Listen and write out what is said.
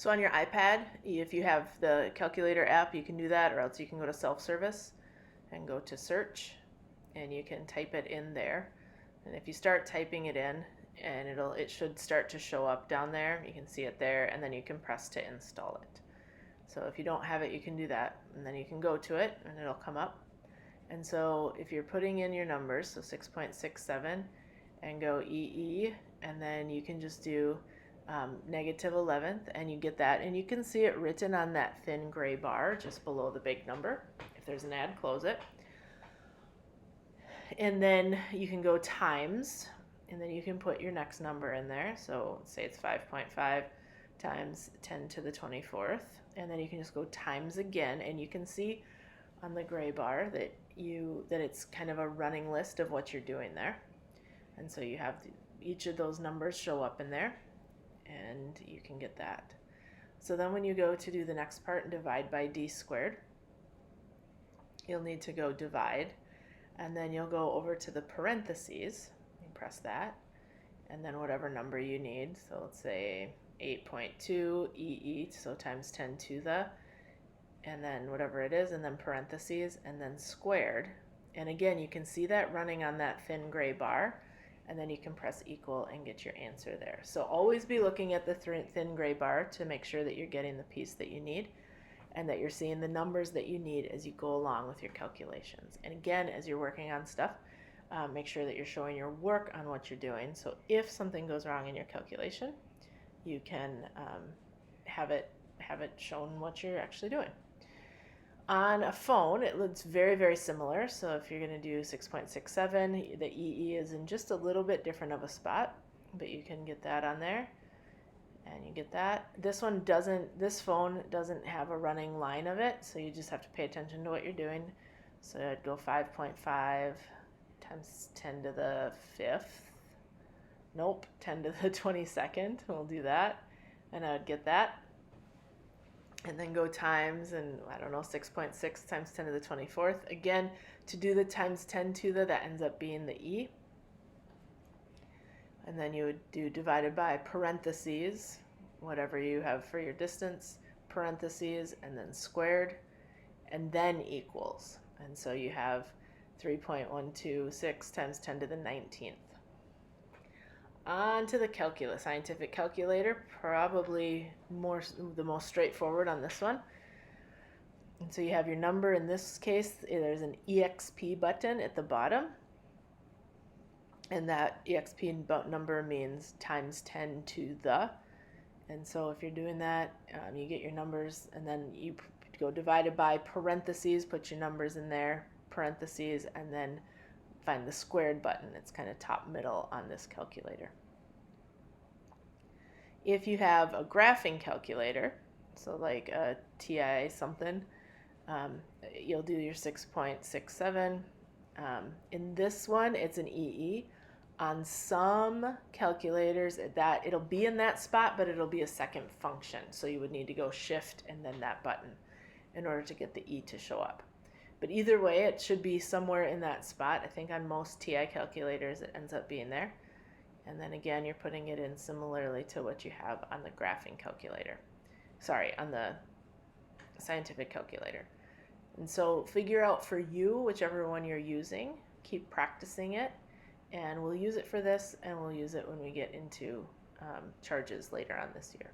So on your iPad, if you have the calculator app, you can do that, or else you can go to self-service and go to search, and you can type it in there. And if you start typing it in, and it should start to show up down there. You can see it there, and then you can press to install it. So if you don't have it, you can do that, and then you can go to it, and it'll come up. And so if you're putting in your numbers, so 6.67, and go EE, and then you can just do negative 11th, and you get that, and you can see it written on that thin gray bar just below the big number. If there's an ad, close it. And then you can go times, and then you can put your next number in there. So say it's 5.5 times 10 to the 24th, and then you can just go times again, and you can see on the gray bar that it's kind of a running list of what you're doing there. And so you have each of those numbers show up in there, and you can get that. So then when you go to do the next part and divide by d squared, you'll need to go divide, and then you'll go over to the parentheses and press that, and then whatever number you need. So let's say 8.2 EE, so times 10 to the, and then whatever it is, and then parentheses, and then squared. And again, you can see that running on that thin gray bar, and then you can press equal and get your answer there. So always be looking at the thin gray bar to make sure that you're getting the piece that you need, and that you're seeing the numbers that you need as you go along with your calculations. And again, as you're working on stuff, make sure that you're showing your work on what you're doing. So if something goes wrong in your calculation, you can have it shown what you're actually doing. On a phone, it's very, very similar. So if you're going to do 6.67, the EE is in just a little bit different of a spot, but you can get that on there, and you get that. This phone doesn't have a running line of it, so you just have to pay attention to what you're doing. So I'd go 5.5 times 10 to the 5th. Nope, 10 to the 22nd. We'll do that, and I would get that. And then go times, and I don't know, 6.6 times 10 to the 24th. Again, to do the times 10 to the, that ends up being the E. And then you would do divided by parentheses, whatever you have for your distance, parentheses, and then squared, and then equals. And so you have 3.126 times 10 to the 19th. On to the calculus, scientific calculator, probably the most straightforward on this one. And so you have your number. In this case, there's an EXP button at the bottom, and that EXP number means times 10 to the. And so if you're doing that, you get your numbers, and then you go divided by parentheses, put your numbers in there, parentheses, and then find the squared button. It's kind of top middle on this calculator. If you have a graphing calculator, so like a TI something, you'll do your 6.67. In this one, it's an EE. On some calculators, that it'll be in that spot, but it'll be a second function. So you would need to go shift and then that button in order to get the E to show up. But either way, it should be somewhere in that spot. I think on most TI calculators, it ends up being there. And then again, you're putting it in similarly to what you have on the graphing calculator. Sorry, on the scientific calculator. And so figure out for you whichever one you're using. Keep practicing it. And we'll use it for this, and we'll use it when we get into charges later on this year.